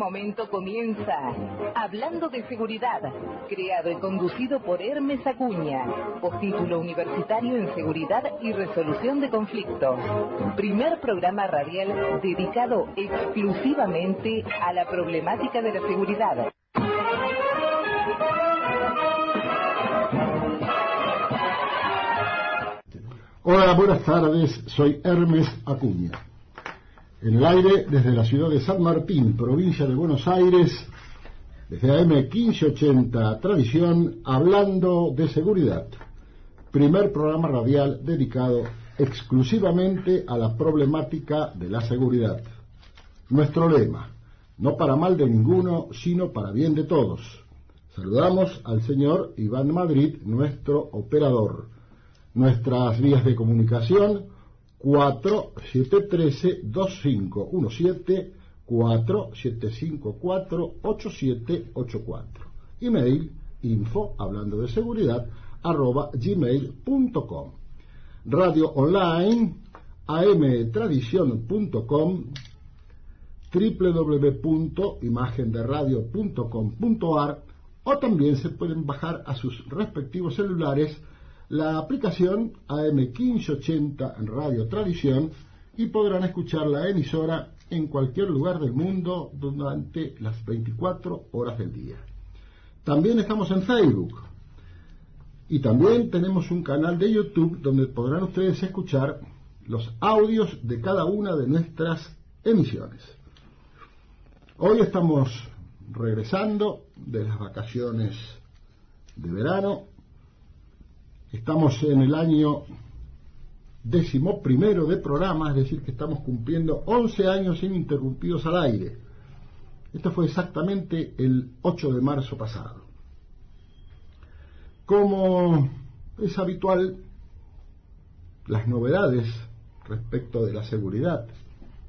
momento comienza Hablando de Seguridad, creado y conducido por Hermes Acuña, postítulo universitario en Seguridad y Resolución de Conflictos. Primer programa radial dedicado exclusivamente a la problemática de la seguridad. Hola, buenas tardes, soy Hermes Acuña. En el aire, desde la ciudad de San Martín, provincia de Buenos Aires, desde AM 1580 Tradición, hablando de seguridad. Primer programa radial dedicado exclusivamente a la problemática de la seguridad. Nuestro lema, no para mal de ninguno, sino para bien de todos. Saludamos al señor Iván Madrid, nuestro operador. Nuestras vías de comunicación 4713-2517, 4754-8784. Email info hablando de seguridad @gmail.com. Radio online amtradición.com, www.imagenderadio.com.ar, o también se pueden bajar a sus respectivos celulares la aplicación AM1580 en Radio Tradición y podrán escuchar la emisora en cualquier lugar del mundo durante las 24 horas del día. También estamos en Facebook y también tenemos un canal de YouTube donde podrán ustedes escuchar los audios de cada una de nuestras emisiones. Hoy estamos regresando de las vacaciones de verano. Estamos en el año 11º de programa, es decir, que estamos cumpliendo 11 años ininterrumpidos al aire. Esto fue exactamente el 8 de marzo pasado. Como es habitual, las novedades respecto de la seguridad,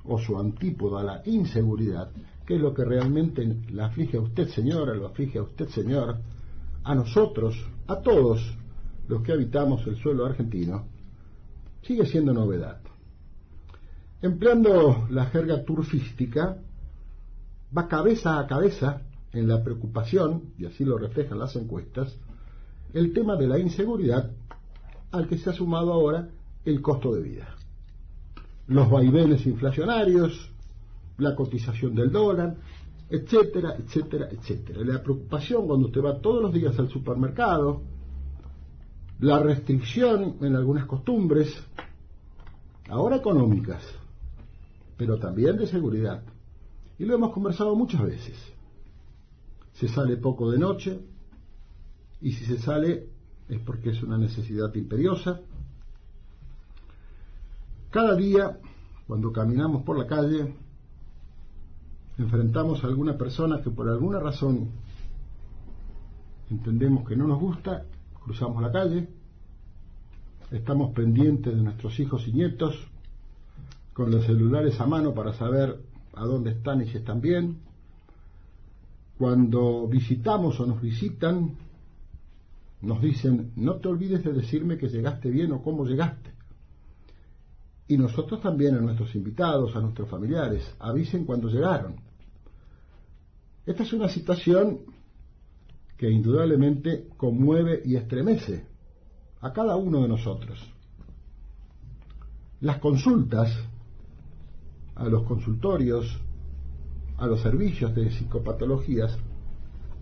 o su antípoda, la inseguridad, que es lo que realmente la aflige a usted, señora, lo aflige a usted, señor, a nosotros, a todos los que habitamos el suelo argentino, sigue siendo novedad. Empleando la jerga turfística, va cabeza a cabeza en la preocupación, y así lo reflejan las encuestas, el tema de la inseguridad, al que se ha sumado ahora el costo de vida. Los vaivenes inflacionarios, la cotización del dólar, etcétera, etcétera, etcétera. La preocupación cuando usted va todos los días al supermercado, la restricción en algunas costumbres, ahora económicas, pero también de seguridad. Y lo hemos conversado muchas veces. Se sale poco de noche, y si se sale es porque es una necesidad imperiosa. Cada día, cuando caminamos por la calle, enfrentamos a alguna persona que por alguna razón entendemos que no nos gusta. Cruzamos la calle, estamos pendientes de nuestros hijos y nietos, con los celulares a mano para saber a dónde están y si están bien. Cuando visitamos o nos visitan, nos dicen, no te olvides de decirme que llegaste bien o cómo llegaste. Y nosotros también a nuestros invitados, a nuestros familiares, avisen cuando llegaron. Esta es una situación que indudablemente conmueve y estremece a cada uno de nosotros. Las consultas a los consultorios, a los servicios de psicopatologías,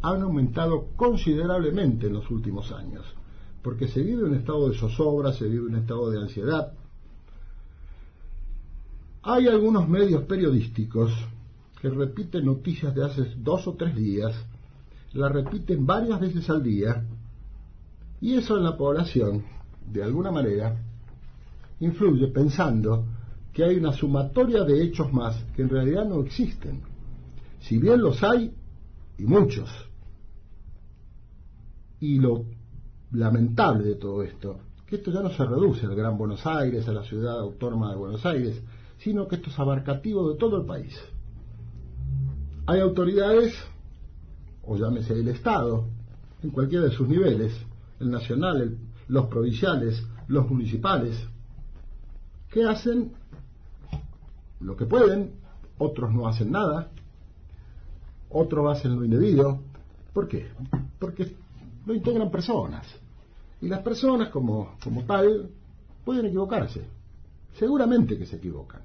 han aumentado considerablemente en los últimos años, porque se vive un estado de zozobra, se vive un estado de ansiedad. Hay algunos medios periodísticos que repiten noticias de hace 2 o 3 días, la repiten varias veces al día, y eso en la población, de alguna manera, influye pensando que hay una sumatoria de hechos más que en realidad no existen, si bien los hay, y muchos. Y lo lamentable de todo esto, que esto ya no se reduce al Gran Buenos Aires, a la ciudad autónoma de Buenos Aires, sino que esto es abarcativo de todo el país. Hay autoridades, o llámese el Estado, en cualquiera de sus niveles, el nacional, los provinciales, los municipales, que hacen lo que pueden, otros no hacen nada, otros hacen lo indebido. ¿Por qué? Porque lo integran personas. Y las personas como tal pueden equivocarse. Seguramente que se equivocan.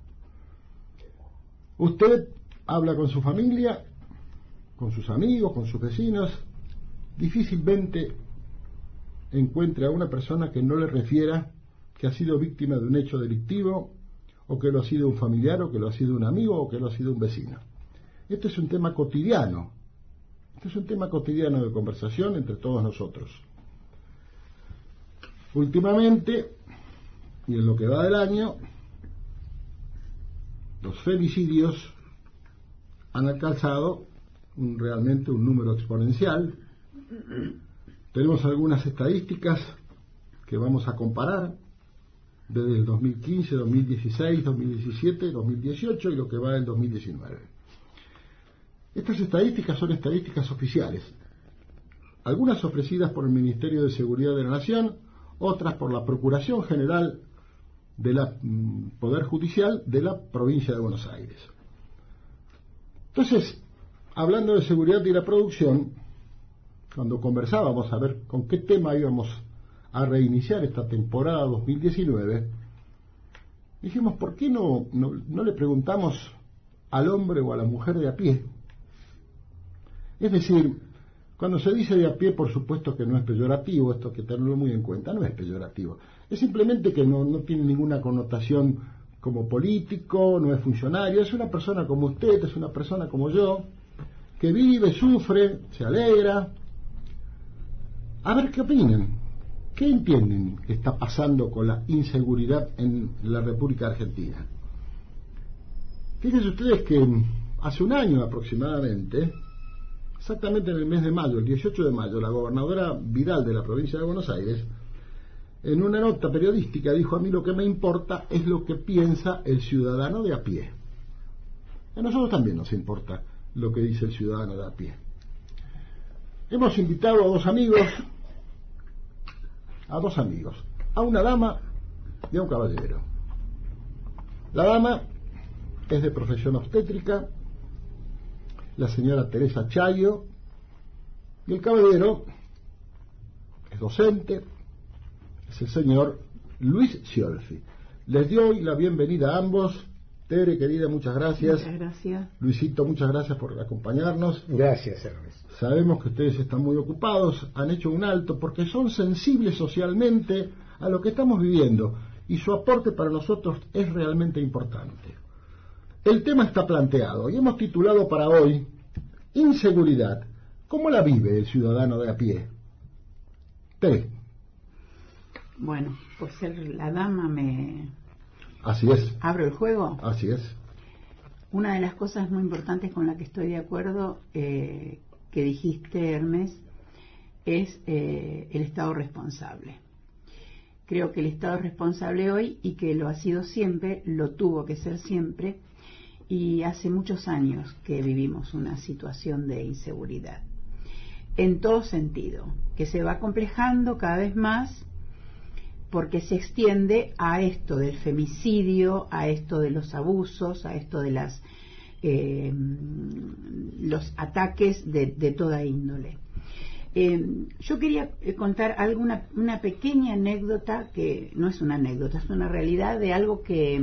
Usted habla con su familia, con sus amigos, con sus vecinos, difícilmente encuentre a una persona que no le refiera que ha sido víctima de un hecho delictivo, o que lo ha sido un familiar, o que lo ha sido un amigo, o que lo ha sido un vecino. Esto es un tema cotidiano. Esto es un tema cotidiano de conversación entre todos nosotros. Últimamente, y en lo que va del año, los femicidios han alcanzado realmente un número exponencial. Tenemos algunas estadísticas que vamos a comparar desde el 2015, 2016, 2017, 2018 y lo que va del 2019. Estas estadísticas son estadísticas oficiales, algunas ofrecidas por el Ministerio de Seguridad de la Nación, otras por la Procuración General del Poder Judicial de la Provincia de Buenos Aires. Entonces, hablando de seguridad y la producción, cuando conversábamos a ver con qué tema íbamos a reiniciar esta temporada 2019, dijimos, ¿por qué no le preguntamos al hombre o a la mujer de a pie? Es decir, cuando se dice de a pie, por supuesto que no es peyorativo, esto hay que tenerlo muy en cuenta, no es peyorativo. Es simplemente que no tiene ninguna connotación como político, no es funcionario, es una persona como usted, es una persona como yo, que vive, sufre, se alegra. A ver qué opinan, qué entienden que está pasando con la inseguridad en la República Argentina. Fíjense ustedes que hace un año aproximadamente, exactamente en el mes de mayo, el 18 de mayo, la gobernadora Vidal de la provincia de Buenos Aires, en una nota periodística dijo: a mí lo que me importa es lo que piensa el ciudadano de a pie. A nosotros también nos importa lo que dice el ciudadano de a pie. Hemos invitado a dos amigos, a una dama y a un caballero. La dama es de profesión obstétrica, la señora Teresa Chayo, y el caballero es docente, es el señor Luis Sciolfi. Les doy la bienvenida a ambos. Tere, querida, muchas gracias. Muchas gracias. Luisito, muchas gracias por acompañarnos. Gracias, Hermes. Sabemos que ustedes están muy ocupados, han hecho un alto porque son sensibles socialmente a lo que estamos viviendo y su aporte para nosotros es realmente importante. El tema está planteado y hemos titulado para hoy Inseguridad. ¿Cómo la vive el ciudadano de a pie? Tere. Bueno, por ser la dama me... Así es. ¿Abro el juego? Así es. Una de las cosas muy importantes con la que estoy de acuerdo que dijiste, Hermes, es el Estado responsable. Creo que el Estado es responsable hoy y que lo ha sido siempre, lo tuvo que ser siempre, y hace muchos años que vivimos una situación de inseguridad. En todo sentido, que se va complejando cada vez más porque se extiende a esto del femicidio, a esto de los abusos, a esto de los ataques de toda índole. Yo quería contar una pequeña anécdota, que no es una anécdota, es una realidad de algo que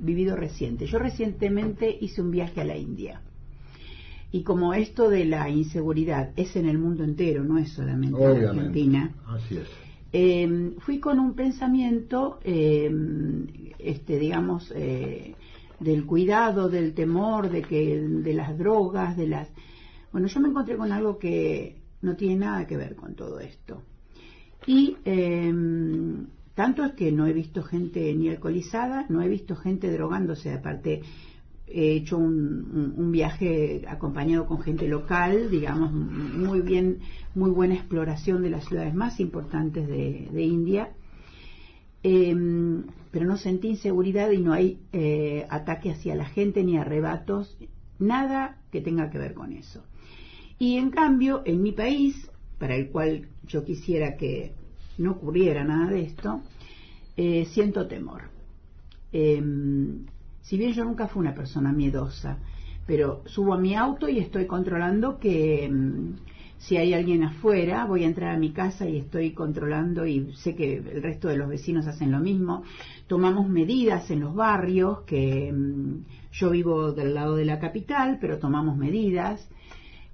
vivido reciente. Yo recientemente hice un viaje a la India. Y como esto de la inseguridad es en el mundo entero, no es solamente en Argentina. Así es. Fui con un pensamiento, digamos, del cuidado, del temor, de las drogas, Bueno, yo me encontré con algo que no tiene nada que ver con todo esto. Y tanto es que no he visto gente ni alcoholizada, no he visto gente drogándose. Aparte, he hecho un viaje acompañado con gente local, digamos, muy buena exploración de las ciudades más importantes de India, pero no sentí inseguridad y no hay ataque hacia la gente ni arrebatos, nada que tenga que ver con eso. Y en cambio, en mi país, para el cual yo quisiera que no ocurriera nada de esto, siento temor. Si bien yo nunca fui una persona miedosa, pero subo a mi auto y estoy controlando que si hay alguien afuera, voy a entrar a mi casa y estoy controlando, y sé que el resto de los vecinos hacen lo mismo. Tomamos medidas en los barrios, que yo vivo del lado de la capital, pero tomamos medidas.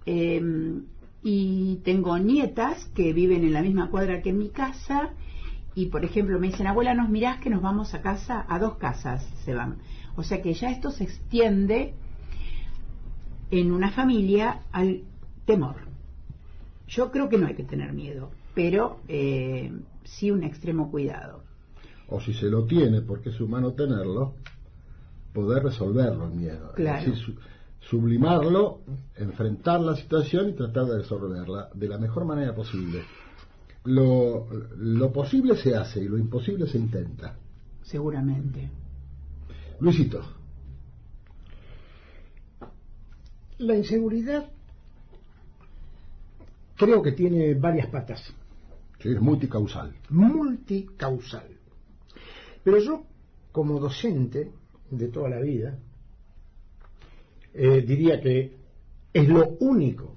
Y tengo nietas que viven en la misma cuadra que en mi casa, y por ejemplo me dicen: abuela, ¿nos mirás que nos vamos a casa? A 2 casas se van. O sea que ya esto se extiende en una familia al temor. Yo creo que no hay que tener miedo, pero sí un extremo cuidado. O si se lo tiene, porque es humano tenerlo, poder resolverlo el miedo. Claro. Es decir, sublimarlo, enfrentar la situación y tratar de resolverla de la mejor manera posible. Lo posible se hace y lo imposible se intenta. Seguramente. Luisito. La inseguridad creo que tiene varias patas. Sí, es multicausal. Multicausal. Pero yo, como docente de toda la vida, diría que es lo único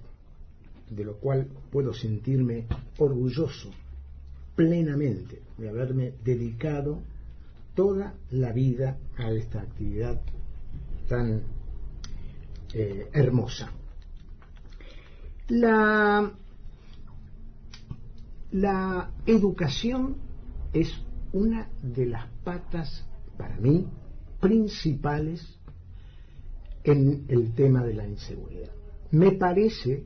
de lo cual puedo sentirme orgulloso plenamente de haberme dedicado toda la vida a esta actividad tan hermosa. La educación es una de las patas, para mí, principales en el tema de la inseguridad. Me parece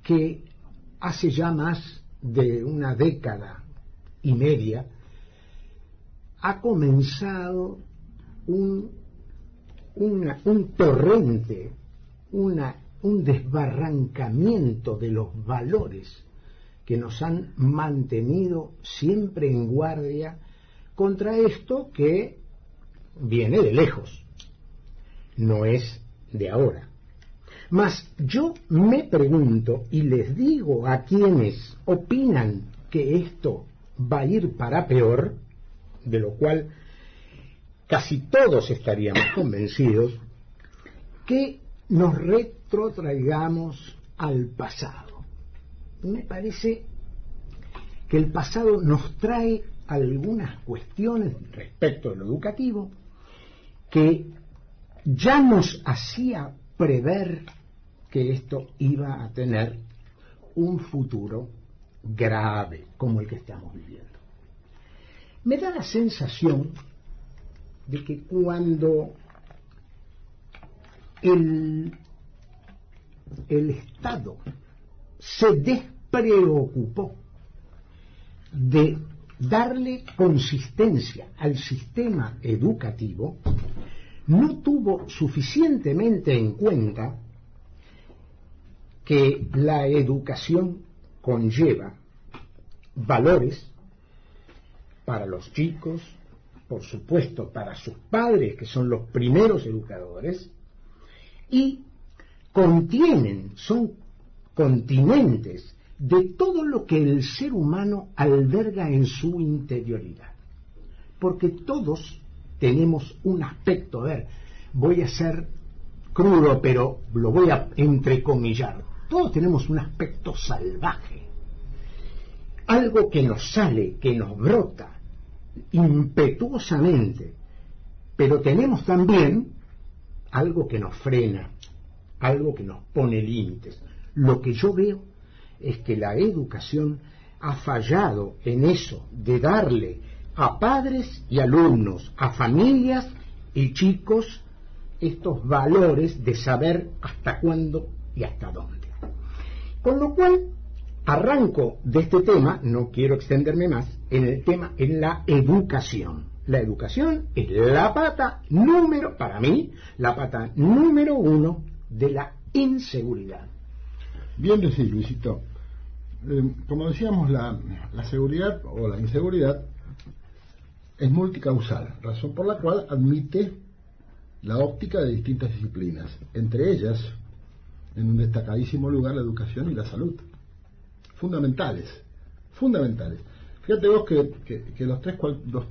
que hace ya más de una década y media ha comenzado un torrente, un desbarrancamiento de los valores que nos han mantenido siempre en guardia contra esto que viene de lejos, no es de ahora. Mas yo me pregunto y les digo a quienes opinan que esto va a ir para peor, de lo cual casi todos estaríamos convencidos, que nos retrotraigamos al pasado. Me parece que el pasado nos trae algunas cuestiones respecto a lo educativo que ya nos hacía prever que esto iba a tener un futuro grave como el que estamos viviendo. Me da la sensación de que cuando el Estado se despreocupó de darle consistencia al sistema educativo, no tuvo suficientemente en cuenta que la educación conlleva valores para los chicos, por supuesto para sus padres, que son los primeros educadores, y son continentes de todo lo que el ser humano alberga en su interioridad. Porque todos tenemos un aspecto, a ver, voy a ser crudo, pero lo voy a entrecomillar. Todos tenemos un aspecto salvaje, algo que nos sale, que nos brota impetuosamente, pero tenemos también algo que nos frena, algo que nos pone límites. Lo que yo veo es que la educación ha fallado en eso, de darle a padres y alumnos, a familias y chicos, estos valores de saber hasta cuándo y hasta dónde. Con lo cual, arranco de este tema, no quiero extenderme más, en la educación. La educación es para mí, la pata número 1 de la inseguridad. Bien decir, Luisito. Como decíamos, la seguridad o la inseguridad es multicausal, razón por la cual admite la óptica de distintas disciplinas, entre ellas, en un destacadísimo lugar, la educación y la salud. Fundamentales. Fíjate vos que los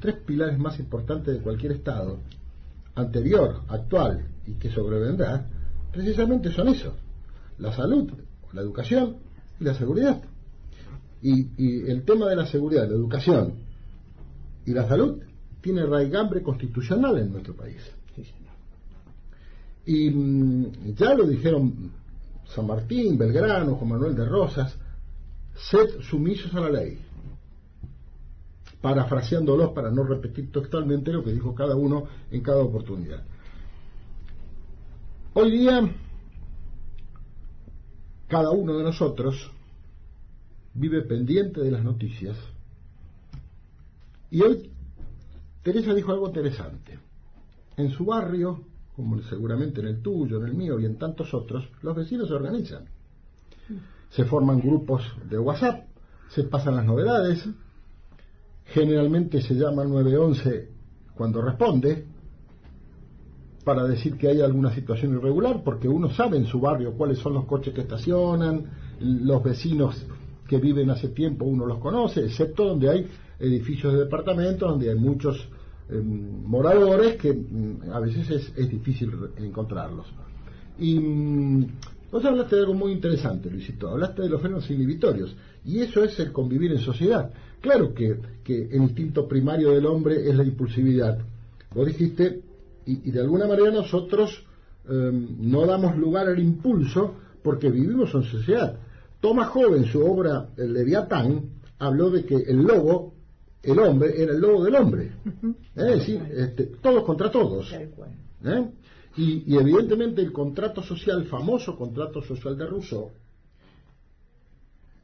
tres pilares más importantes de cualquier Estado, anterior, actual y que sobrevendrá, precisamente son esos: la salud, la educación y la seguridad. Y el tema de la seguridad, la educación y la salud tiene raigambre constitucional en nuestro país. Y ya lo dijeron San Martín, Belgrano, Juan Manuel de Rosas: sed sumisos a la ley. Parafraseándolos para no repetir textualmente lo que dijo cada uno en cada oportunidad. Hoy día, cada uno de nosotros vive pendiente de las noticias, y hoy Teresa dijo algo interesante. En su barrio, como seguramente en el tuyo, en el mío y en tantos otros, los vecinos se organizan. Se forman grupos de WhatsApp, se pasan las novedades, generalmente se llama al 911 cuando responde, para decir que hay alguna situación irregular, porque uno sabe en su barrio cuáles son los coches que estacionan, los vecinos que viven hace tiempo uno los conoce, excepto donde hay edificios de departamentos, donde hay muchos moradores que a veces es difícil encontrarlos. Y vos hablaste de algo muy interesante, Luisito, hablaste de los frenos inhibitorios, y eso es el convivir en sociedad. Claro que el instinto primario del hombre es la impulsividad. Vos dijiste, y de alguna manera nosotros no damos lugar al impulso porque vivimos en sociedad. Thomas Hobbes, en su obra El Leviatán, habló de que el lobo, el hombre, era el lobo del hombre. Es decir, todos contra todos. Y evidentemente el contrato social, el famoso contrato social de Rousseau,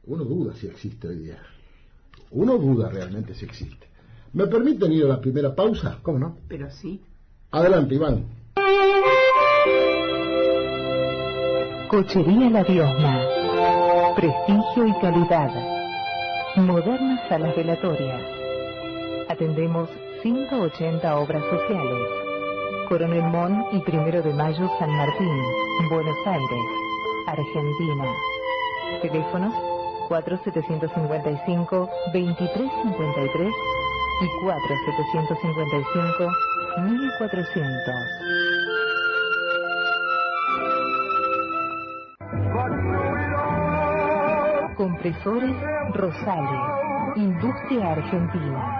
uno duda si existe hoy día. Uno duda realmente si existe. ¿Me permiten ir a la primera pausa? ¿Cómo no? Pero sí. Adelante, Iván. Cochería La Diosna. Prestigio y calidad. Modernas salas velatorias. Atendemos 180 obras sociales. Coronel Mon y 1 de Mayo, San Martín, Buenos Aires, Argentina. Teléfonos 4755-2353 y 4755-1400. Compresores Rosales, Industria Argentina.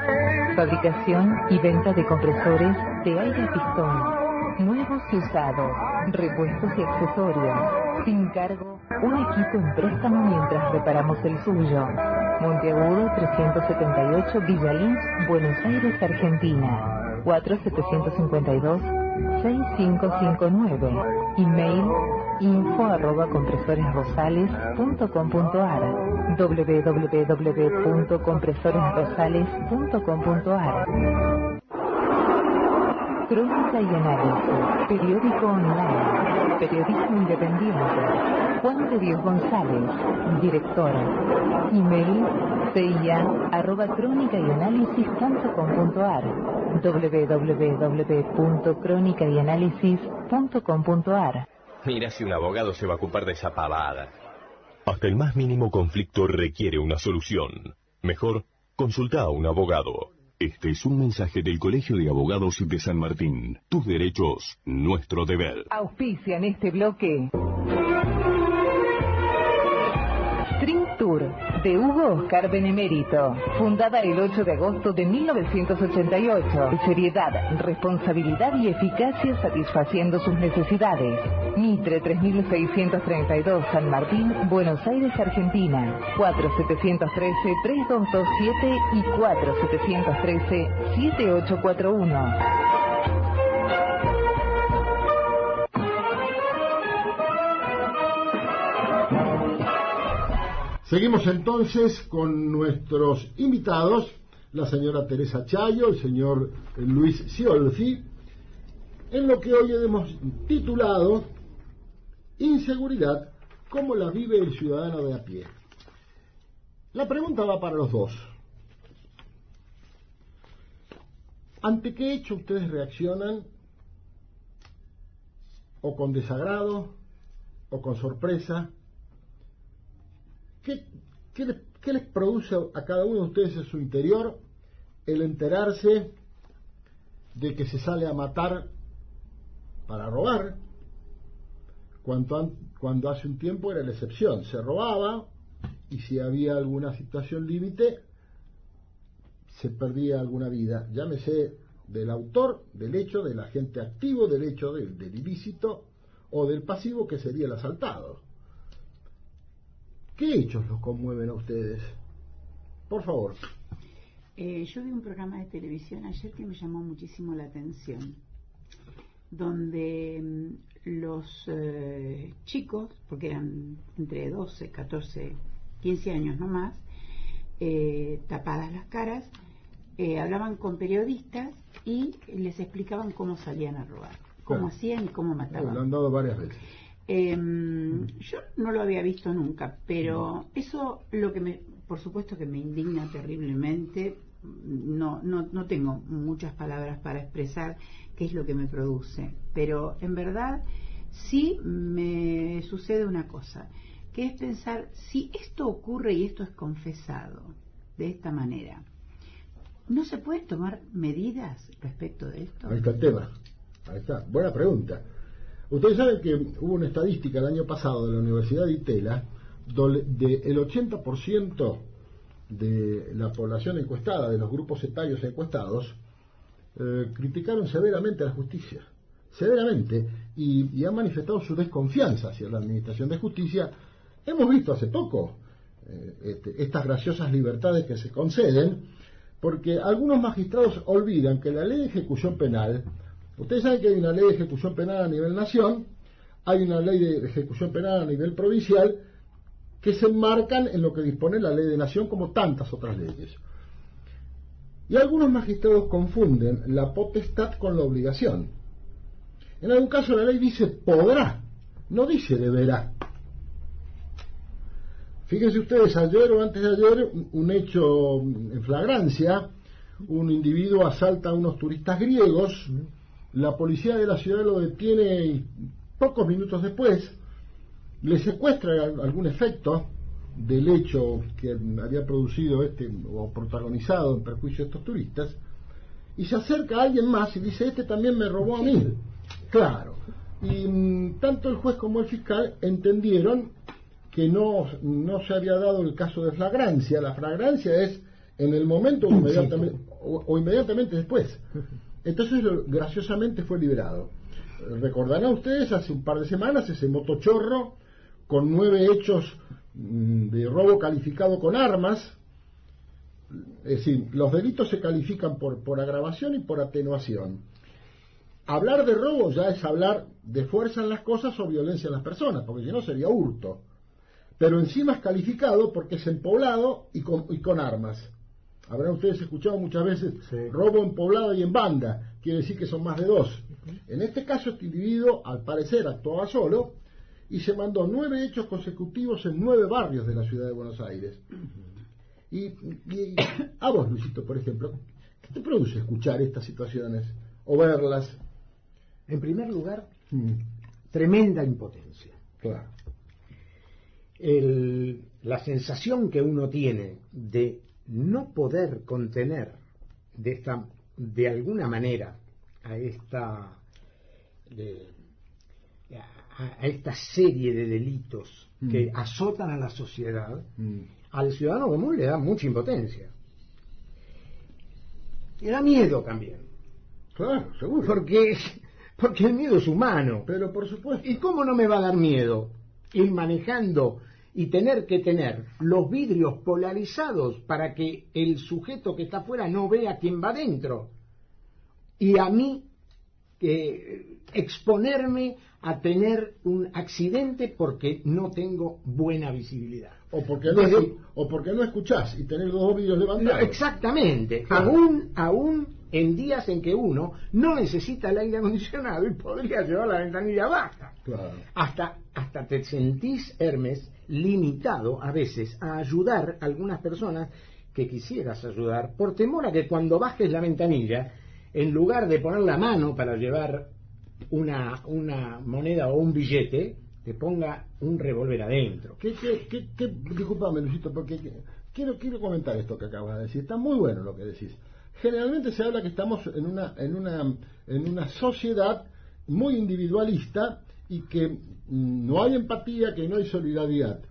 Fabricación y venta de compresores de aire a pistón, nuevos y usados, repuestos y accesorios. Sin cargo, un equipo en préstamo mientras reparamos el suyo. Monteagudo 378, Villa Lynch, Buenos Aires, Argentina. 4752-6559. Email info@compresoresrosales.com.ar, www.compresoresrosales.com.ar. Crónica y análisis, periódico online, periodismo independiente. Juan de Dios González, director. Email cia@cronicayanalysis.com.ar, www.cronicayanalysis.com.ar. Mira si un abogado se va a ocupar de esa pavada. Hasta el más mínimo conflicto requiere una solución. Mejor, consulta a un abogado. Este es un mensaje del Colegio de Abogados de San Martín. Tus derechos, nuestro deber. Auspicia en este bloque String Tour de Hugo Oscar Benemérito, fundada el 8 de agosto de 1988. Seriedad, responsabilidad y eficacia satisfaciendo sus necesidades. Mitre 3632, San Martín, Buenos Aires, Argentina. 4713-3227 y 4713-7841. Seguimos entonces con nuestros invitados, la señora Teresa Chayo, el señor Luis Sciolfi, en lo que hoy hemos titulado Inseguridad, ¿cómo la vive el ciudadano de a pie? La pregunta va para los dos. ¿Ante qué hecho ustedes reaccionan? ¿O con desagrado? ¿O con sorpresa? ¿Qué les produce a cada uno de ustedes en su interior el enterarse de que se sale a matar para robar, cuando hace un tiempo era la excepción. Se robaba y si había alguna situación límite se perdía alguna vida, llámese del autor del hecho, del agente activo del hecho, del ilícito, o del pasivo, que sería el asaltado. ¿Qué hechos los conmueven a ustedes? Por favor. Yo vi un programa de televisión ayer que me llamó muchísimo la atención, donde los chicos, porque eran entre 12, 14, 15 años no más, tapadas las caras, hablaban con periodistas y les explicaban cómo salían a robar, cómo hacían y cómo mataban. Lo han dado varias veces. Yo no lo había visto nunca, pero eso por supuesto que me indigna terriblemente. No tengo muchas palabras para expresar qué es lo que me produce, pero en verdad sí me sucede una cosa, que es pensar, si esto ocurre y esto es confesado de esta manera, ¿no se pueden tomar medidas respecto de esto? Ahí está el tema. Ahí está. Buena pregunta. Ustedes saben que hubo una estadística el año pasado de la Universidad de Itela, donde el 80% de la población encuestada, de los grupos etarios encuestados, criticaron severamente a la justicia. Severamente. Y han manifestado su desconfianza hacia la administración de justicia. Hemos visto hace poco estas graciosas libertades que se conceden, porque algunos magistrados olvidan que la ley de ejecución penal, ustedes saben que hay una ley de ejecución penal a nivel nación, hay una ley de ejecución penal a nivel provincial, que se enmarcan en lo que dispone la ley de nación, como tantas otras leyes. Y algunos magistrados confunden la potestad con la obligación. En algún caso la ley dice podrá, no dice deberá. Fíjense ustedes, ayer o antes de ayer, un hecho en flagrancia, un individuo asalta a unos turistas griegos, la policía de la ciudad lo detiene y pocos minutos después le secuestra algún efecto del hecho que había producido o protagonizado en perjuicio de estos turistas, y se acerca a alguien más y dice, este también me robó a mí. Claro. Y tanto el juez como el fiscal entendieron que no se había dado el caso de flagrancia. La flagrancia es en el momento o inmediatamente después. Entonces graciosamente fue liberado. Recordarán ustedes, hace un par de semanas, ese motochorro con 9 hechos de robo calificado con armas. Es decir, los delitos se califican por agravación y por atenuación. Hablar de robo ya es hablar de fuerza en las cosas o violencia en las personas, porque si no sería hurto. Pero encima es calificado porque es en poblado y con armas. Habrán ustedes escuchado muchas veces robo en poblado y en banda, quiere decir que son más de 2. En este caso este individuo al parecer actuaba solo y se mandó 9 hechos consecutivos en 9 barrios de la ciudad de Buenos Aires. Y a vos, Luisito, por ejemplo, ¿qué te produce escuchar estas situaciones o verlas? En primer lugar, tremenda impotencia. Claro. La sensación que uno tiene de no poder contener de alguna manera a esta serie de delitos que azotan a la sociedad, al ciudadano común le da mucha impotencia. Le da miedo también. Claro, seguro. Porque el miedo es humano. Pero por supuesto. ¿Y cómo no me va a dar miedo ir manejando y tener que tener los vidrios polarizados para que el sujeto que está afuera no vea quién va dentro? Y a mí exponerme a tener un accidente porque no tengo buena visibilidad. O porque no escuchás y tenés los 2 vidrios levantados. No, exactamente. Aún en días en que uno no necesita el aire acondicionado y podría llevar la ventanilla baja. Claro. Hasta te sentís, Hermes, limitado a veces a ayudar a algunas personas que quisieras ayudar, por temor a que cuando bajes la ventanilla, en lugar de poner la mano para llevar una moneda o un billete, te ponga un revólver adentro. Disculpame, Luisito, porque quiero comentar esto que acabas de decir. Está muy bueno lo que decís. Generalmente se habla que estamos en una sociedad muy individualista y que no hay empatía, que no hay solidaridad.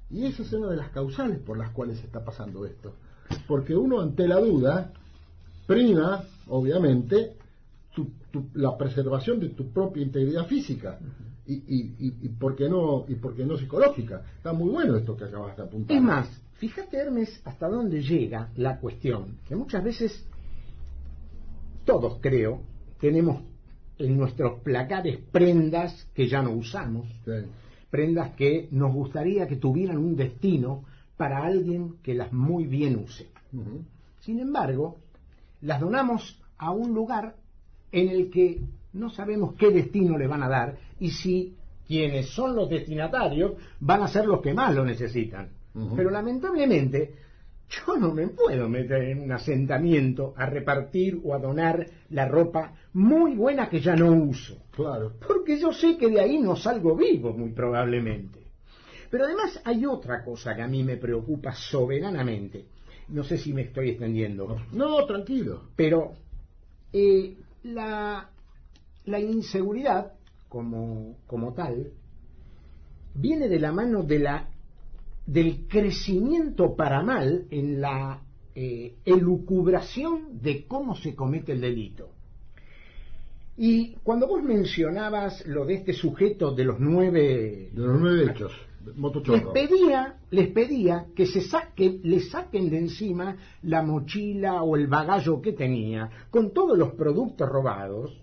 Y esa es una de las causales por las cuales está pasando esto. Porque uno, ante la duda, prima, obviamente, la preservación de tu propia integridad física. Y por qué no psicológica. Está muy bueno esto que acabas de apuntar. Es más, fíjate, Hermes, hasta dónde llega la cuestión, que muchas veces todos, creo, tenemos en nuestros placares prendas que ya no usamos, Sí. prendas que nos gustaría que tuvieran un destino para alguien que las muy bien use. Uh-huh. Sin embargo, las donamos a un lugar en el que no sabemos qué destino le van a dar y si quienes son los destinatarios van a ser los que más lo necesitan. Uh-huh. Pero lamentablemente yo no me puedo meter en un asentamiento a repartir o a donar la ropa muy buena que ya no uso, Claro. porque yo sé que de ahí no salgo vivo muy probablemente. Pero además hay otra cosa que a mí me preocupa soberanamente. No sé si me estoy extendiendo. No, tranquilo. Pero la inseguridad como tal viene de la mano del crecimiento para mal en la elucubración de cómo se comete el delito. Y cuando vos mencionabas lo de este sujeto de los 9 hechos, motochorro. les pedía que le saquen de encima la mochila o el bagazo que tenía con todos los productos robados,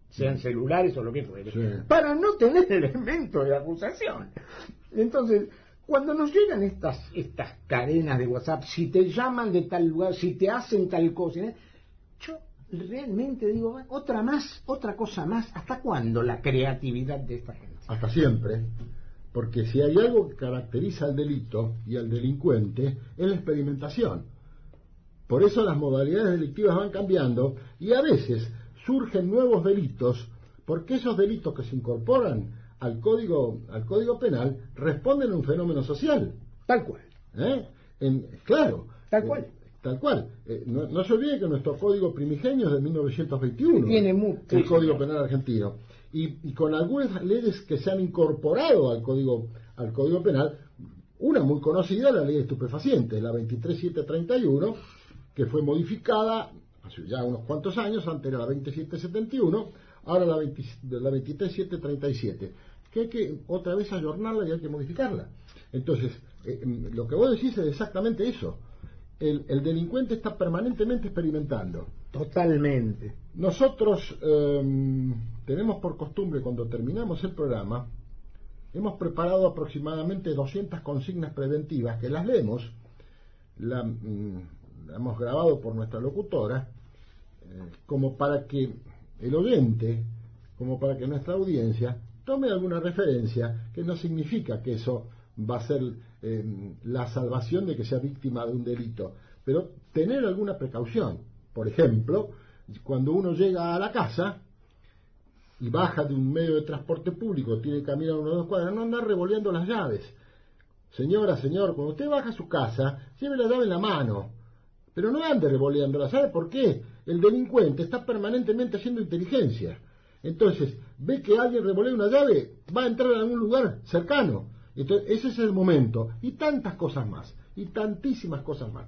sean celulares o lo que fuere, Sí. para no tener elemento de acusación. Entonces, cuando nos llegan estas cadenas de WhatsApp, si te llaman de tal lugar, si te hacen tal cosa, yo realmente digo, otra cosa más, ¿hasta cuándo la creatividad de esta gente? Hasta siempre. Porque si hay algo que caracteriza al delito y al delincuente, es la experimentación. Por eso las modalidades delictivas van cambiando y a veces surgen nuevos delitos, porque esos delitos que se incorporan al código penal responden a un fenómeno social. Tal cual. Claro. Tal cual. Tal cual. No se olvide que nuestro código primigenio es de 1921. Tiene mucho. El Código Penal argentino. Y con algunas leyes que se han incorporado al código penal, una muy conocida, la ley de estupefacientes, la 23731, que fue modificada hace ya unos cuantos años. Antes era la 20771, ahora la 23737, que hay que otra vez ayornarla y hay que modificarla. Entonces, lo que vos decís es exactamente eso. El delincuente está permanentemente experimentando. Totalmente. Nosotros tenemos por costumbre, cuando terminamos el programa, hemos preparado aproximadamente 200 consignas preventivas que las leemos, la hemos grabado por nuestra locutora, como para que el oyente, como para que nuestra audiencia tome alguna referencia, que no significa que eso va a ser la salvación de que sea víctima de un delito, pero tener alguna precaución. Por ejemplo, cuando uno llega a la casa y baja de un medio de transporte público, tiene que caminar 1 o 2 cuadras, no andar revoleando las llaves. Señora, señor, cuando usted baja a su casa, lleve la llave en la mano, pero no ande revoleándola. ¿Sabe por qué? El delincuente está permanentemente haciendo inteligencia. Entonces, ve que alguien revolea una llave, va a entrar en algún lugar cercano. Entonces, ese es el momento. Y tantas cosas más. Y tantísimas cosas más.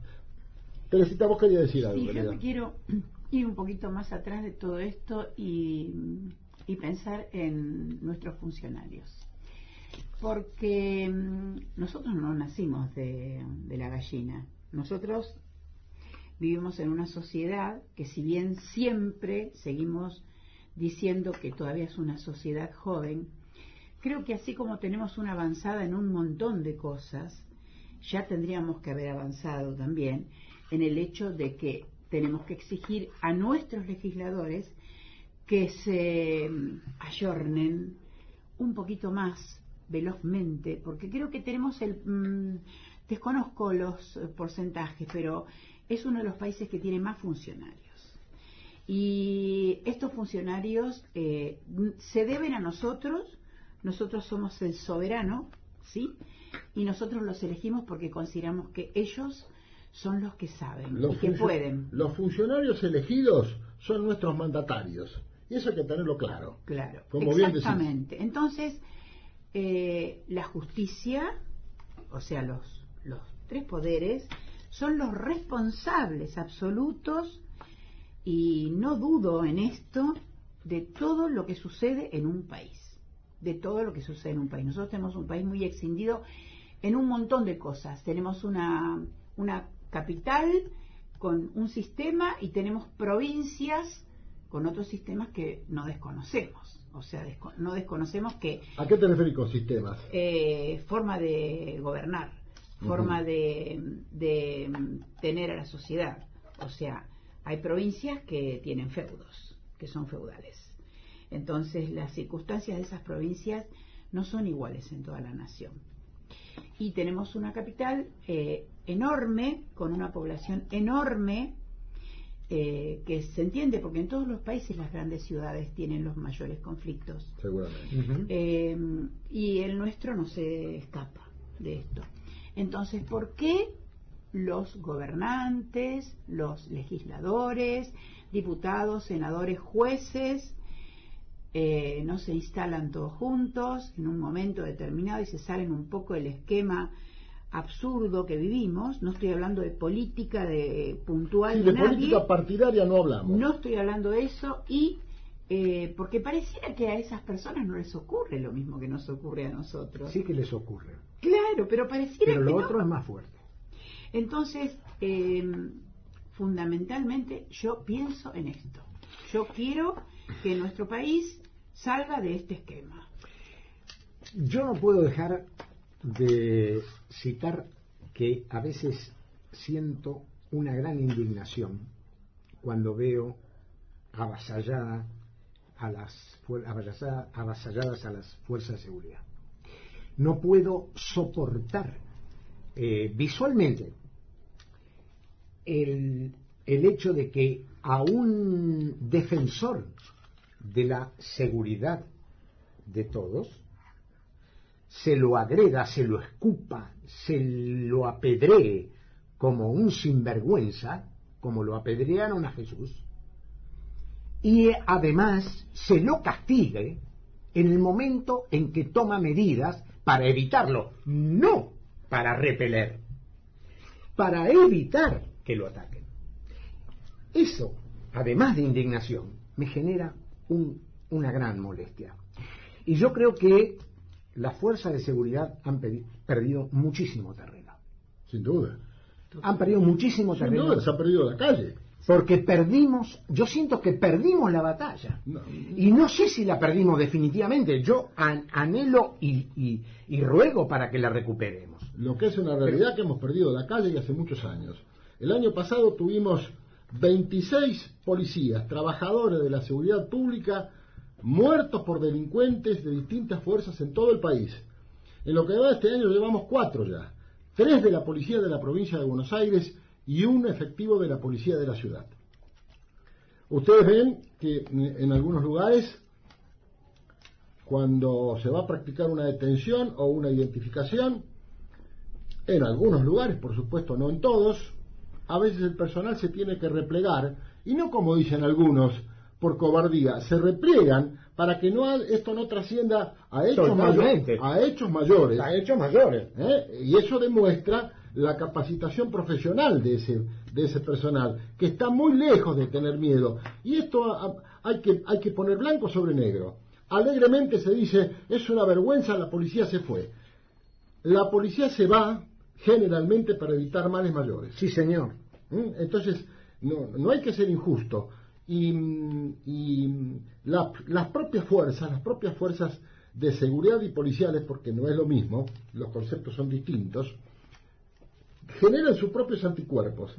Teresita, vos querías decir algo. Sí, yo me quiero ir un poquito más atrás de todo esto y pensar en nuestros funcionarios. Porque nosotros no nacimos de la gallina. Nosotros vivimos en una sociedad que, si bien siempre seguimos diciendo que todavía es una sociedad joven, creo que así como tenemos una avanzada en un montón de cosas, ya tendríamos que haber avanzado también en el hecho de que tenemos que exigir a nuestros legisladores que se ayornen un poquito más velozmente, porque creo que tenemos desconozco los porcentajes, pero es uno de los países que tiene más funcionarios. Y estos funcionarios se deben a nosotros somos el soberano, ¿sí? Y nosotros los elegimos porque consideramos que ellos son los que saben y que pueden. Los funcionarios elegidos son nuestros mandatarios. Y eso hay que tenerlo claro. Claro, como bien exactamente. Decís. Entonces, la justicia, o sea, los tres poderes, son los responsables absolutos, y no dudo en esto, de todo lo que sucede en un país. De todo lo que sucede en un país. Nosotros tenemos un país muy extendido en un montón de cosas. Tenemos una capital con un sistema y tenemos provincias con otros sistemas que no desconocemos. O sea, no desconocemos que... ¿A qué te referís con sistemas? Forma de gobernar, forma de tener a la sociedad. O sea, hay provincias que tienen feudos, que son feudales. Entonces, las circunstancias de esas provincias no son iguales en toda la nación. Y tenemos una capital enorme, con una población enorme, que se entiende porque en todos los países las grandes ciudades tienen los mayores conflictos. Seguramente. Y el nuestro no se escapa de esto. Entonces, ¿por qué los gobernantes, los legisladores, diputados, senadores, jueces, no se instalan todos juntos en un momento determinado y se salen un poco del esquema absurdo que vivimos? No estoy hablando de política puntual, sí, de política partidaria no hablamos. No estoy hablando de eso, y porque pareciera que a esas personas no les ocurre lo mismo que nos ocurre a nosotros. Sí que les ocurre. Claro, pero pareciera pero que lo no. otro es más fuerte. Entonces, fundamentalmente yo pienso en esto. Yo quiero que nuestro país salga de este esquema. Yo no puedo dejar de citar que a veces siento una gran indignación cuando veo avasalladas a las fuerzas de seguridad. No puedo soportar visualmente el hecho de que a un defensor de la seguridad de todos se lo agreda, se lo escupa, se lo apedree como un sinvergüenza, como lo apedrearon a Jesús, y además se lo castigue en el momento en que toma medidas para evitarlo, no para repeler, para evitar que lo ataquen. Eso, además de indignación, me genera una gran molestia. Y yo creo que las fuerzas de seguridad han perdido muchísimo terreno. Sin duda. Han perdido muchísimo terreno. Sin duda, se ha perdido la calle. Porque yo siento que perdimos la batalla. No. Y no sé si la perdimos definitivamente. Yo anhelo y ruego para que la recuperemos. Lo que es una realidad que hemos perdido la calle y hace muchos años. El año pasado tuvimos 26 policías, trabajadores de la seguridad pública, muertos por delincuentes de distintas fuerzas en todo el país. En lo que va de este año llevamos 4 ya. 3 de la policía de la provincia de Buenos Aires y 1 efectivo de la policía de la ciudad. Ustedes ven que en algunos lugares, cuando se va a practicar una detención o una identificación, en algunos lugares, por supuesto no en todos, a veces el personal se tiene que replegar, y no como dicen algunos, por cobardía, se repliegan para que esto no trascienda a hechos mayores. Y eso demuestra la capacitación profesional de ese personal, que está muy lejos de tener miedo. Y esto hay que poner blanco sobre negro. Alegremente se dice, es una vergüenza, la policía se fue. La policía se va generalmente para evitar males mayores. Sí, señor. Entonces, no hay que ser injusto. Y las propias fuerzas de seguridad y policiales, porque no es lo mismo, los conceptos son distintos, generan sus propios anticuerpos.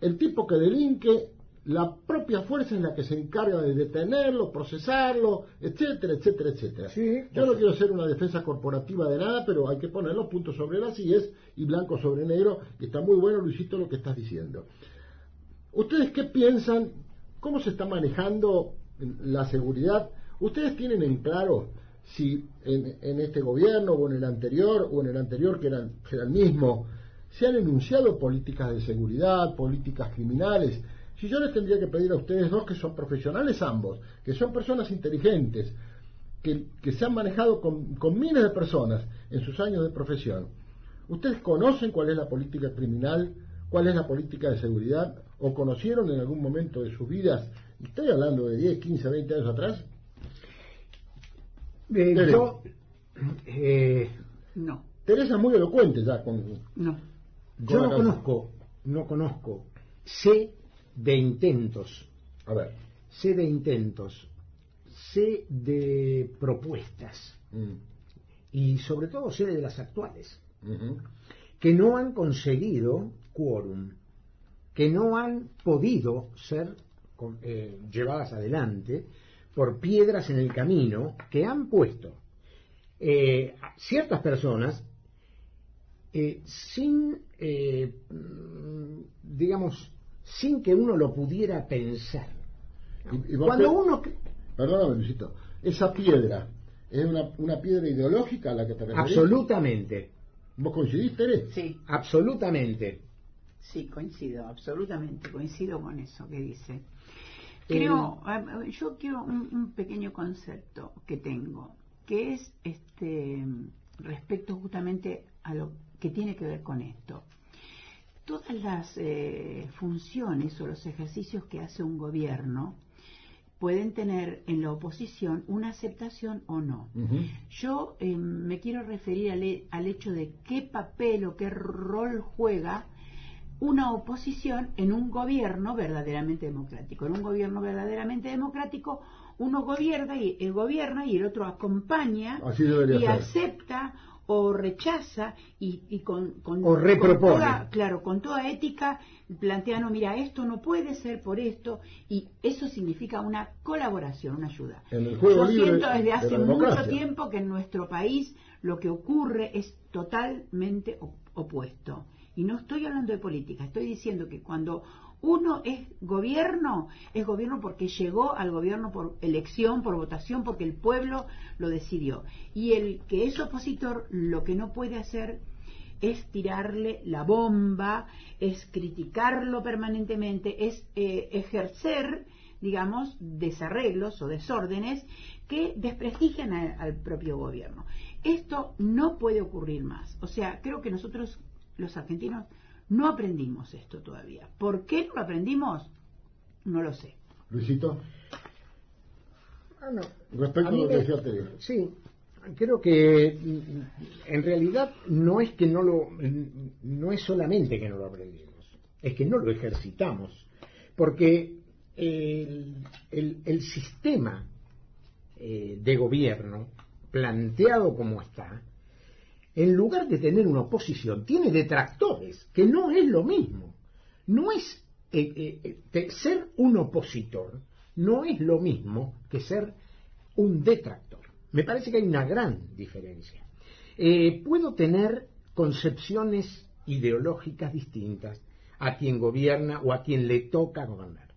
El tipo que delinque, la propia fuerza es la que se encarga de detenerlo, procesarlo, etcétera, etcétera, etcétera. Sí, yo no quiero hacer una defensa corporativa de nada, pero hay que poner los puntos sobre las IES y blanco sobre negro, y está muy bueno, Luisito, lo que estás diciendo. ¿Ustedes qué piensan? ¿Cómo se está manejando la seguridad? ¿Ustedes tienen en claro si en este gobierno o en el anterior que era el mismo, se han enunciado políticas de seguridad, políticas criminales Si yo les tendría que pedir a ustedes dos, que son profesionales ambos, que son personas inteligentes, que se han manejado con miles de personas en sus años de profesión, ¿ustedes conocen cuál es la política criminal, cuál es la política de seguridad, o conocieron en algún momento de sus vidas? Estoy hablando de 10, 15, 20 años atrás. No. Teresa es muy elocuente ya con... No. Yo no conozco, sé de intentos. A ver. Sé de intentos, sé de propuestas, y sobre todo sé de las actuales, que no han conseguido quórum, que no han podido ser llevadas adelante por piedras en el camino que han puesto ciertas personas sin que uno lo pudiera pensar. Cuando uno... Perdóname, Luisito, esa piedra es una piedra ideológica a la que te referís. Absolutamente. ¿Vos coincidís, Tere? Sí. Absolutamente. Sí, coincido, absolutamente, coincido con eso que dice. Creo, yo quiero un pequeño concepto que tengo, que es respecto justamente a lo que tiene que ver con esto. Todas las funciones o los ejercicios que hace un gobierno pueden tener en la oposición una aceptación o no. Yo me quiero referir al hecho de qué papel o qué rol juega una oposición en un gobierno verdaderamente democrático. En un gobierno verdaderamente democrático, uno gobierna y el otro acompaña y ser. Acepta o rechaza y o repropone. Con toda ética plantea, no, mira, esto no puede ser por esto, y eso significa una colaboración, una ayuda. En el juego Yo libre siento desde de hace la democracia. mucho tiempo que en nuestro país lo que ocurre es totalmente opuesto. Y no estoy hablando de política, estoy diciendo que cuando uno es gobierno porque llegó al gobierno por elección, por votación, porque el pueblo lo decidió. Y el que es opositor lo que no puede hacer es tirarle la bomba, es criticarlo permanentemente, es ejercer, digamos, desarreglos o desórdenes que desprestigian al propio gobierno. Esto no puede ocurrir más. O sea, creo que nosotros, los argentinos, no aprendimos esto todavía. ¿Por qué no lo aprendimos? No lo sé. Luisito. No. Respecto a lo que decía Tere. Sí, creo que en realidad no es solamente que no lo aprendimos, es que no lo ejercitamos, porque el sistema de gobierno planteado como está, en lugar de tener una oposición, tiene detractores, que no es lo mismo. No es ser un opositor, no es lo mismo que ser un detractor. Me parece que hay una gran diferencia. Puedo tener concepciones ideológicas distintas a quien gobierna o a quien le toca gobernar,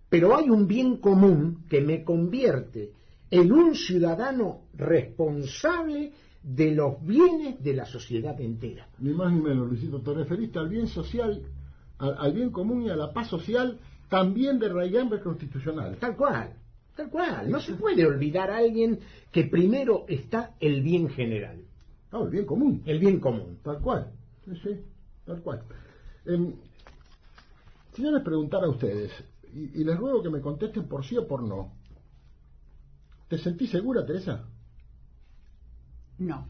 pero hay un bien común que me convierte en un ciudadano responsable de los bienes de la sociedad entera. Ni más ni menos, Luisito, te referiste al bien social, al bien común y a la paz social, también de raigambre constitucional. Tal cual. No se puede olvidar a alguien que primero está el bien general. El bien común. El bien común. Tal cual. Sí, tal cual. Si yo les preguntara a ustedes, y les ruego que me contesten por sí o por no, ¿te sentís segura, Teresa? No.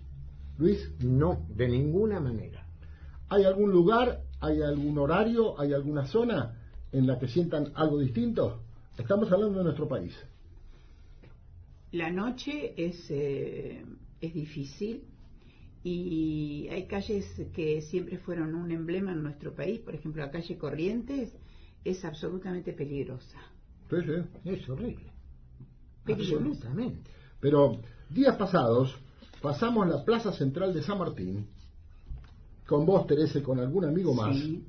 Luis. No, de ninguna manera. ¿Hay algún lugar, hay algún horario, hay alguna zona en la que sientan algo distinto? Estamos hablando de nuestro país. La noche es difícil, y hay calles que siempre fueron un emblema en nuestro país. Por ejemplo, la calle Corrientes es absolutamente peligrosa. Sí. Es horrible. Peligrosa. Absolutamente. Pero días pasados pasamos la plaza central de San Martín, con vos, Teresa, y con algún amigo más, Sí.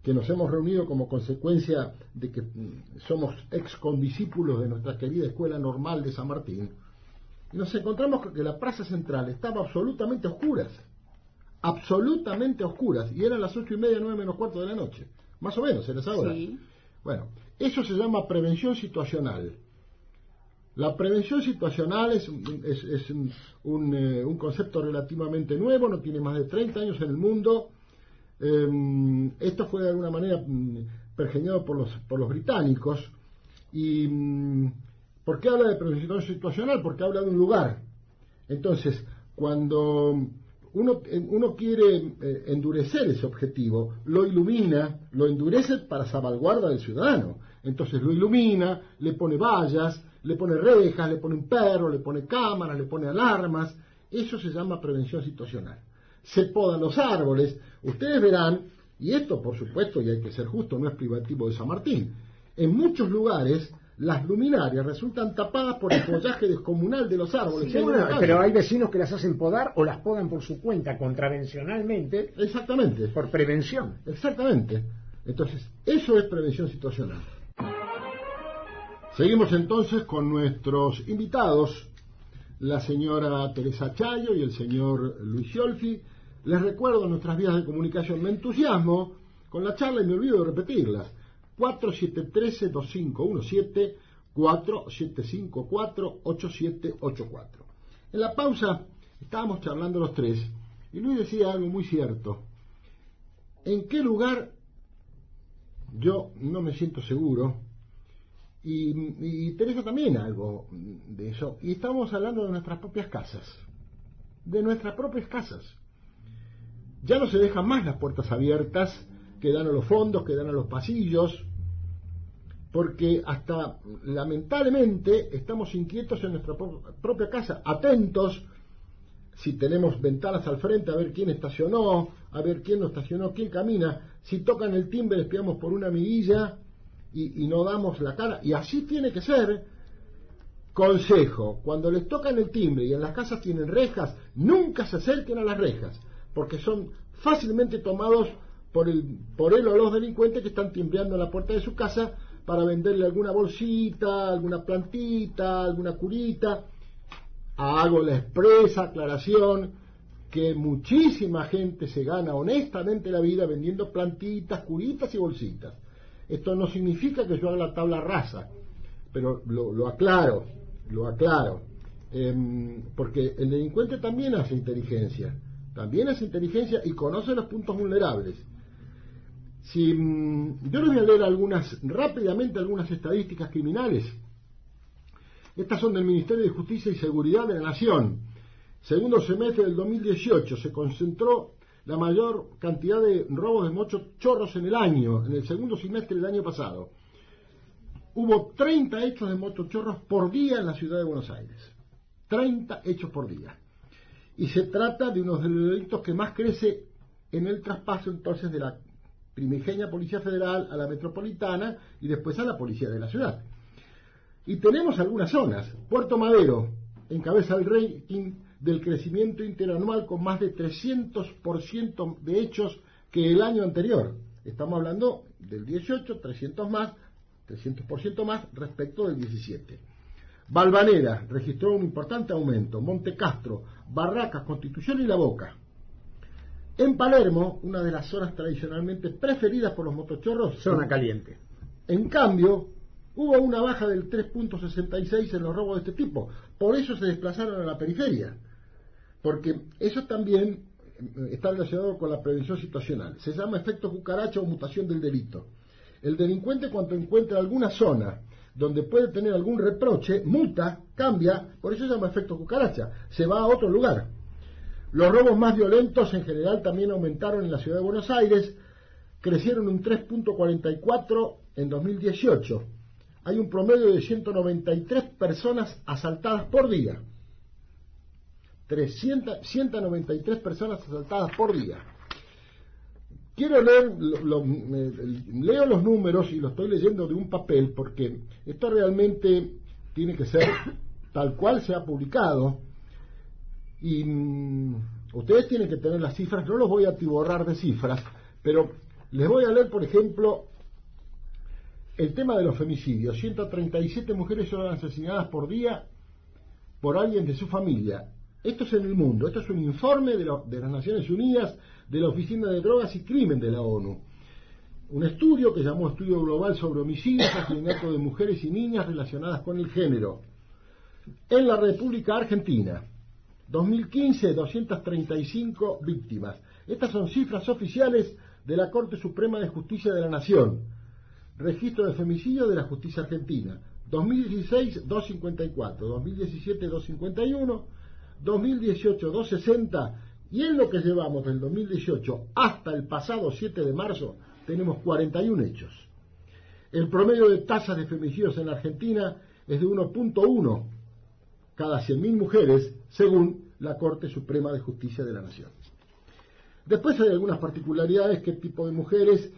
que nos hemos reunido como consecuencia de que somos ex condiscípulos de nuestra querida Escuela Normal de San Martín, y nos encontramos que la plaza central estaba absolutamente oscuras, y eran las 8:30, 9 menos cuarto de la noche, más o menos, era esa hora. Sí. Bueno, eso se llama prevención situacional. La prevención situacional es un concepto relativamente nuevo, no tiene más de 30 años en el mundo. Esto fue de alguna manera pergeñado por los británicos. ¿Y por qué habla de prevención situacional? Porque habla de un lugar. Entonces, cuando uno quiere endurecer ese objetivo, lo ilumina, lo endurece para salvaguarda del ciudadano. Entonces lo ilumina, le pone vallas, le pone rejas, le pone un perro, le pone cámaras, le pone alarmas. Eso se llama prevención situacional. Se podan los árboles. Ustedes verán, y esto por supuesto, y hay que ser justo, no es privativo de San Martín, en muchos lugares las luminarias resultan tapadas por el follaje descomunal de los árboles. Sí, bueno, pero hay vecinos que las hacen podar o las podan por su cuenta, contravencionalmente. Exactamente. Por prevención. Exactamente. Entonces, eso es prevención situacional. Seguimos entonces con nuestros invitados, la señora Teresa Chayo y el señor Luis Sciolfi. Les recuerdo nuestras vías de comunicación. Me entusiasmo con la charla y me olvido de repetirlas. 4713-2517, 4754-8784. En la pausa estábamos charlando los tres y Luis decía algo muy cierto. ¿En qué lugar? Yo no me siento seguro. Y Teresa también algo de eso. Y estamos hablando de nuestras propias casas. De nuestras propias casas. Ya no se dejan más las puertas abiertas que dan a los fondos, que dan a los pasillos, porque hasta lamentablemente estamos inquietos en nuestra propia casa, atentos si tenemos ventanas al frente a ver quién estacionó, a ver quién no estacionó, quién camina, si tocan el timbre espiamos por una mirilla y no damos la cara, y así tiene que ser. Consejo, cuando les tocan el timbre y en las casas tienen rejas, nunca se acerquen a las rejas, porque son fácilmente tomados por él o los delincuentes que están timbreando en la puerta de su casa para venderle alguna bolsita, alguna plantita, alguna curita. Hago la expresa aclaración que muchísima gente se gana honestamente la vida vendiendo plantitas, curitas y bolsitas. Esto no significa que yo haga la tabla rasa, pero lo aclaro, porque el delincuente también hace inteligencia y conoce los puntos vulnerables. Yo les voy a leer rápidamente algunas estadísticas criminales. Estas son del Ministerio de Justicia y Seguridad de la Nación. Segundo semestre del 2018 se concentró la mayor cantidad de robos de motochorros en el año, en el segundo semestre del año pasado. Hubo 30 hechos de motochorros por día en la ciudad de Buenos Aires. 30 hechos por día. Y se trata de uno de los delitos que más crece en el traspaso entonces de la primigenia Policía Federal a la Metropolitana y después a la Policía de la Ciudad. Y tenemos algunas zonas. Puerto Madero encabeza el ranking del crecimiento interanual con más de 300% de hechos que el año anterior. Estamos hablando del 18, 300% más respecto del 17. Valvanera registró un importante aumento. Monte Castro, Barracas, Constitución y La Boca. En Palermo, una de las zonas tradicionalmente preferidas por los motochorros, zona caliente. En cambio, hubo una baja del 3.66 en los robos de este tipo. Por eso se desplazaron a la periferia, porque eso también está relacionado con la prevención situacional. Se llama efecto cucaracha o mutación del delito. El delincuente, cuando encuentra alguna zona donde puede tener algún reproche, muta, cambia, por eso se llama efecto cucaracha, se va a otro lugar. Los robos más violentos en general también aumentaron en la ciudad de Buenos Aires, crecieron un 3.44 en 2018. Hay un promedio de 193 personas asaltadas por día. 193 personas asaltadas por día. Quiero leer, leo los números y lo estoy leyendo de un papel porque esto realmente tiene que ser tal cual se ha publicado y ustedes tienen que tener las cifras. No los voy a atiborrar de cifras, pero les voy a leer, por ejemplo, el tema de los femicidios. 137 mujeres son asesinadas por día por alguien de su familia. Esto es en el mundo, esto es un informe de las Naciones Unidas, de la Oficina de Drogas y Crimen de la ONU. un estudio que llamó Estudio Global sobre Homicidios, Asesinatos de Mujeres y Niñas relacionadas con el género. En la República Argentina, 2015, 235 víctimas. Estas son cifras oficiales de la Corte Suprema de Justicia de la Nación. Registro de femicidio de la justicia argentina. 2016, 254. 2017, 251. 2018, 260. Y en lo que llevamos del 2018 hasta el pasado 7 de marzo, tenemos 41 hechos. El promedio de tasas de femicidios en la Argentina es de 1.1 cada 100.000 mujeres, según la Corte Suprema de Justicia de la Nación. Después hay algunas particularidades: qué tipo de mujeres,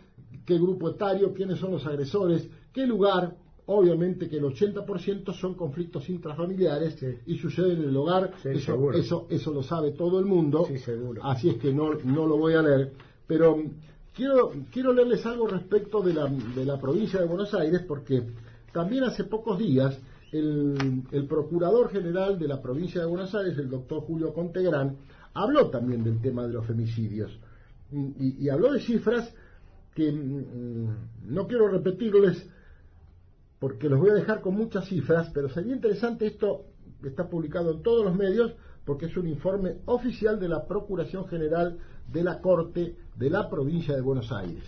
qué grupo etario, quiénes son los agresores, qué lugar. Obviamente que el 80% son conflictos intrafamiliares, sí, y sucede en el hogar. Sí, eso lo sabe todo el mundo. Sí, seguro. Así es que no lo voy a leer. Pero quiero leerles algo respecto de la provincia de Buenos Aires, porque también hace pocos días el Procurador General de la provincia de Buenos Aires, el doctor Julio Contegrán, habló también del tema de los femicidios. Y habló de cifras que no quiero repetirles, porque los voy a dejar con muchas cifras, pero sería interesante. Esto está publicado en todos los medios, porque es un informe oficial de la Procuración General de la Corte de la provincia de Buenos Aires.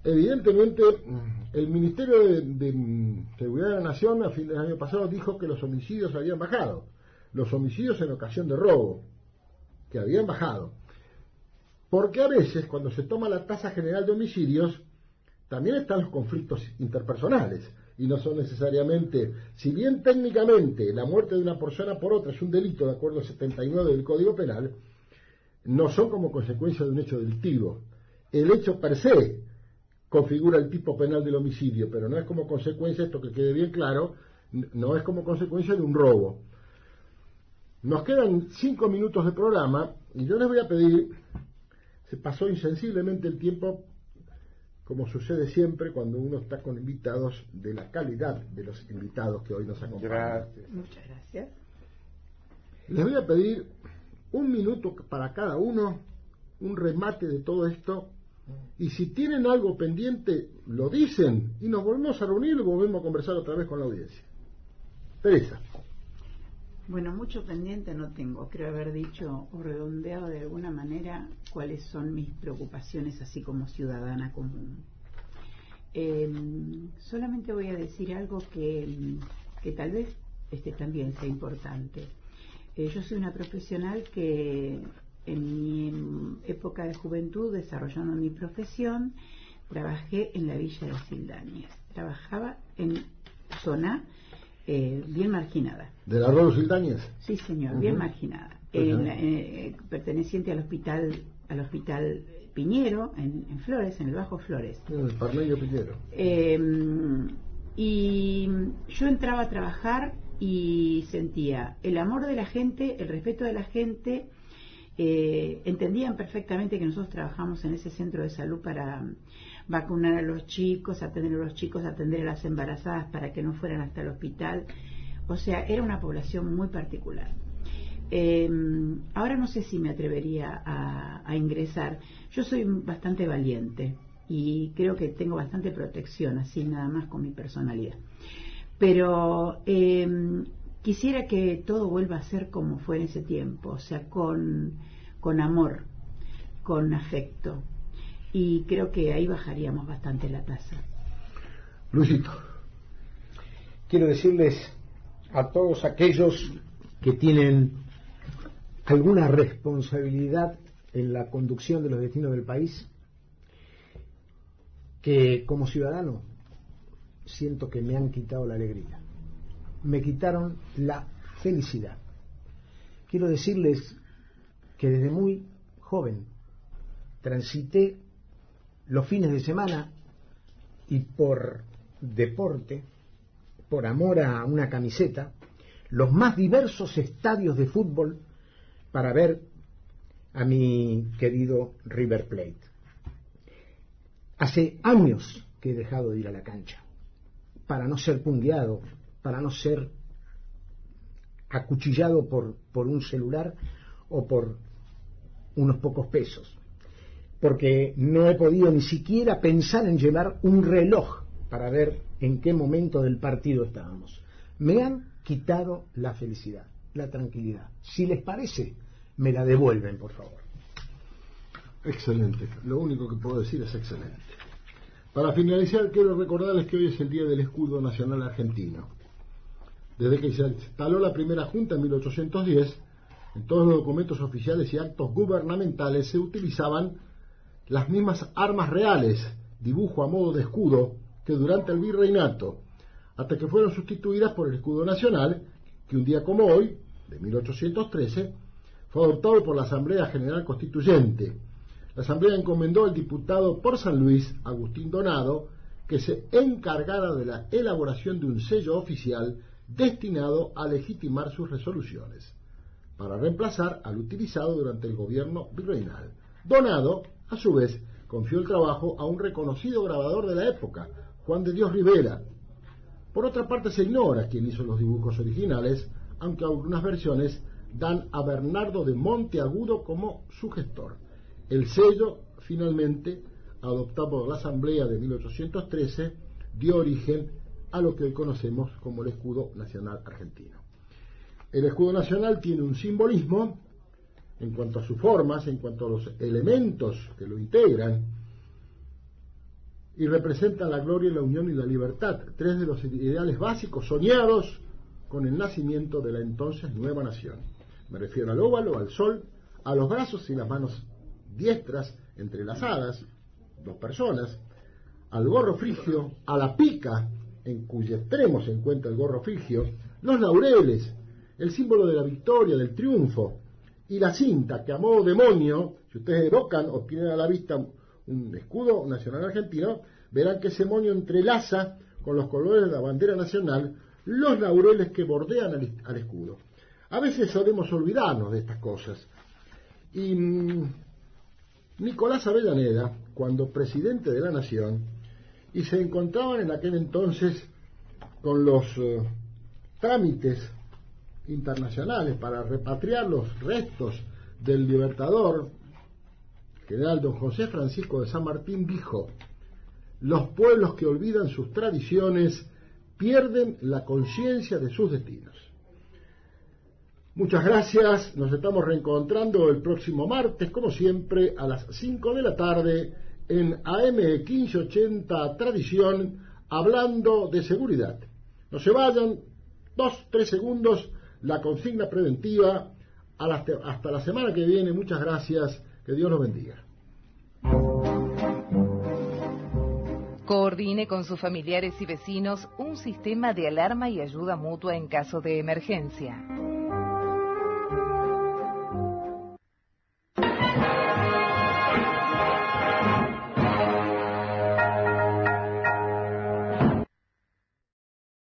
Evidentemente, el Ministerio de Seguridad de la Nación a fin del año pasado dijo que los homicidios habían bajado, los homicidios en ocasión de robo, que habían bajado, porque a veces cuando se toma la tasa general de homicidios también están los conflictos interpersonales, y no son necesariamente, si bien técnicamente la muerte de una persona por otra es un delito de acuerdo al 79 del Código Penal, no son como consecuencia de un hecho delictivo. El hecho per se configura el tipo penal del homicidio, pero no es como consecuencia, esto que quede bien claro, no es como consecuencia de un robo. Nos quedan 5 minutos de programa, y yo les voy a pedir, se pasó insensiblemente el tiempo, como sucede siempre cuando uno está con invitados, de la calidad de los invitados que hoy nos acompañan. Gracias. Muchas gracias. Les voy a pedir 1 minuto para cada uno, un remate de todo esto, y si tienen algo pendiente, lo dicen, y nos volvemos a reunir y volvemos a conversar otra vez con la audiencia. Teresa. Bueno, mucho pendiente no tengo. Creo haber dicho o redondeado de alguna manera cuáles son mis preocupaciones, así como ciudadana común. Solamente voy a decir algo que tal vez también sea importante. Yo soy una profesional que en mi época de juventud, desarrollando mi profesión, trabajé en la villa de Sildañez. Trabajaba en zona bien marginada. ¿Del Arroyo Sildañez? Sí, señor, bien marginada. Perteneciente al hospital Piñero, en Flores, en el Bajo Flores. El Parmeño Piñero. Y yo entraba a trabajar y sentía el amor de la gente, el respeto de la gente. Entendían perfectamente que nosotros trabajamos en ese centro de salud para vacunar a los chicos, atender a los chicos, atender a las embarazadas para que no fueran hasta el hospital. O sea, era una población muy particular. Ahora no sé si me atrevería a ingresar. Yo soy bastante valiente y creo que tengo bastante protección, así nada más con mi personalidad. Pero quisiera que todo vuelva a ser como fue en ese tiempo, o sea, con amor, con afecto. Y creo que ahí bajaríamos bastante la tasa. Luisito. Quiero decirles a todos aquellos que tienen alguna responsabilidad en la conducción de los destinos del país, que como ciudadano siento que me han quitado la alegría, me quitaron la felicidad. Quiero decirles que desde muy joven transité los fines de semana y por deporte, por amor a una camiseta, los más diversos estadios de fútbol para ver a mi querido River Plate. Hace años que he dejado de ir a la cancha para no ser pungueado, para no ser acuchillado por un celular o por unos pocos pesos. porque no he podido ni siquiera pensar en llevar un reloj para ver en qué momento del partido estábamos. Me han quitado la felicidad, la tranquilidad. Si les parece, me la devuelven, por favor. Excelente. Lo único que puedo decir es excelente. Para finalizar, quiero recordarles que hoy es el Día del Escudo Nacional Argentino. Desde que se instaló la primera Junta en 1810, en todos los documentos oficiales y actos gubernamentales se utilizaban las mismas armas reales, dibujo a modo de escudo, que durante el virreinato, hasta que fueron sustituidas por el escudo nacional, que un día como hoy, de 1813, fue adoptado por la Asamblea General Constituyente. La Asamblea encomendó al diputado por San Luis, Agustín Donado, que se encargara de la elaboración de un sello oficial destinado a legitimar sus resoluciones, para reemplazar al utilizado durante el gobierno virreinal. Donado, a su vez, confió el trabajo a un reconocido grabador de la época, Juan de Dios Rivera. Por otra parte, se ignora quién hizo los dibujos originales, aunque algunas versiones dan a Bernardo de Monteagudo como su gestor. El sello, finalmente, adoptado por la Asamblea de 1813, dio origen a lo que hoy conocemos como el escudo nacional argentino. El escudo nacional tiene un simbolismo en cuanto a sus formas, en cuanto a los elementos que lo integran, y representa la gloria, la unión y la libertad, tres de los ideales básicos soñados con el nacimiento de la entonces nueva nación. Me refiero al óvalo, al sol, a los brazos y las manos diestras entrelazadas, dos personas, al gorro frigio, a la pica, en cuyo extremo se encuentra el gorro frigio, los laureles, el símbolo de la victoria, del triunfo, y la cinta, que a modo demonio, si ustedes evocan o tienen a la vista un escudo nacional argentino, verán que ese moño entrelaza con los colores de la bandera nacional los laureles que bordean al escudo. A veces solemos olvidarnos de estas cosas. Y Nicolás Avellaneda, cuando presidente de la Nación, y se encontraban en aquel entonces con los trámites internacionales para repatriar los restos del libertador, general don José Francisco de San Martín, dijo: los pueblos que olvidan sus tradiciones pierden la conciencia de sus destinos. Muchas gracias, nos estamos reencontrando el próximo martes, como siempre, a las 5 de la tarde en AM 1580 Tradición, hablando de seguridad. No se vayan, 2-3 segundos, la consigna preventiva. Hasta la semana que viene, muchas gracias, que Dios los bendiga. Coordine con sus familiares y vecinos un sistema de alarma y ayuda mutua en caso de emergencia.